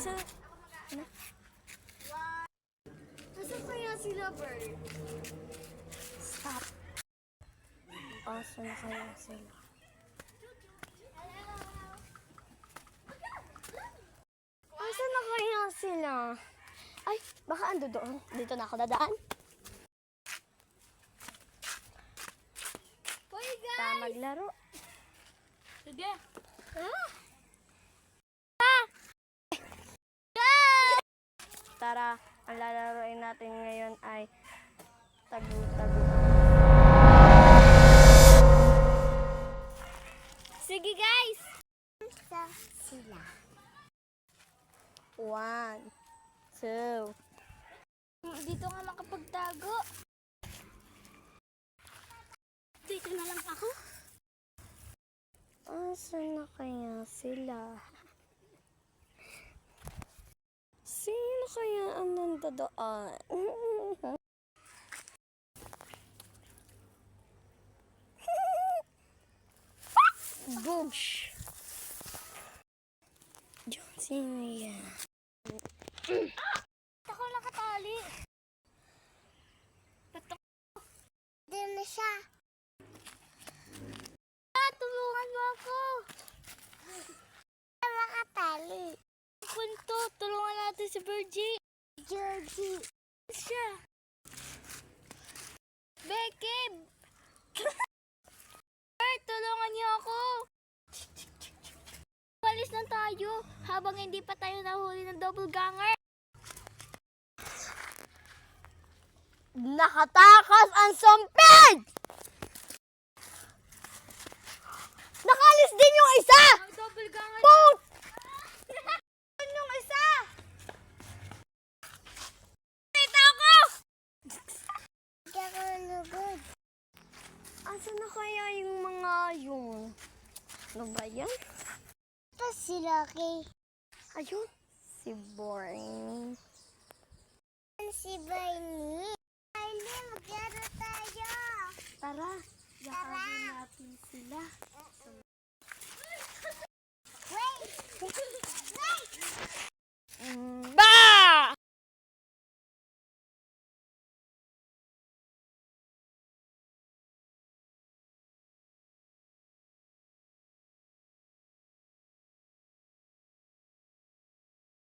isa. Ano? Nasaan kaya sila, Bird? Stop. Asan na kaya sila? Asan na kaya sila? Ay, baka ando doon. Dito na ako dadaan. Hoy, guys! Tara maglaro. Sige. Tara, ang lalaroin natin ngayon ay tagu-tagu. Sige, guys! Sila. 1, 2. Dito nga makapagtago. Dito na lang ako. Asan na kaya sila? Sino kaya ang nandadaan? Boosh! Diyan, sino yan? Ako nakatali. Diyan na siya. Tulungan mo ako. Makatali. Punto, tulungan natin si Virgie. Georgie. Siya. Becky! Bert, tulungan niyo ako. Palis na tayo habang hindi pa tayo nahuli ng double ganger. Nakatakas ang sumpid! Nakalis din yung isa! Ang double ganger. Boat! Yung isa! Kita ako! Kakalugod. Asa na kaya yung mga yung... Ano ba yan? Ito si Lucky. Ayun. Si Borny. Si Barney. Ay, maglaro tayo. Tara, yakagin natin sila.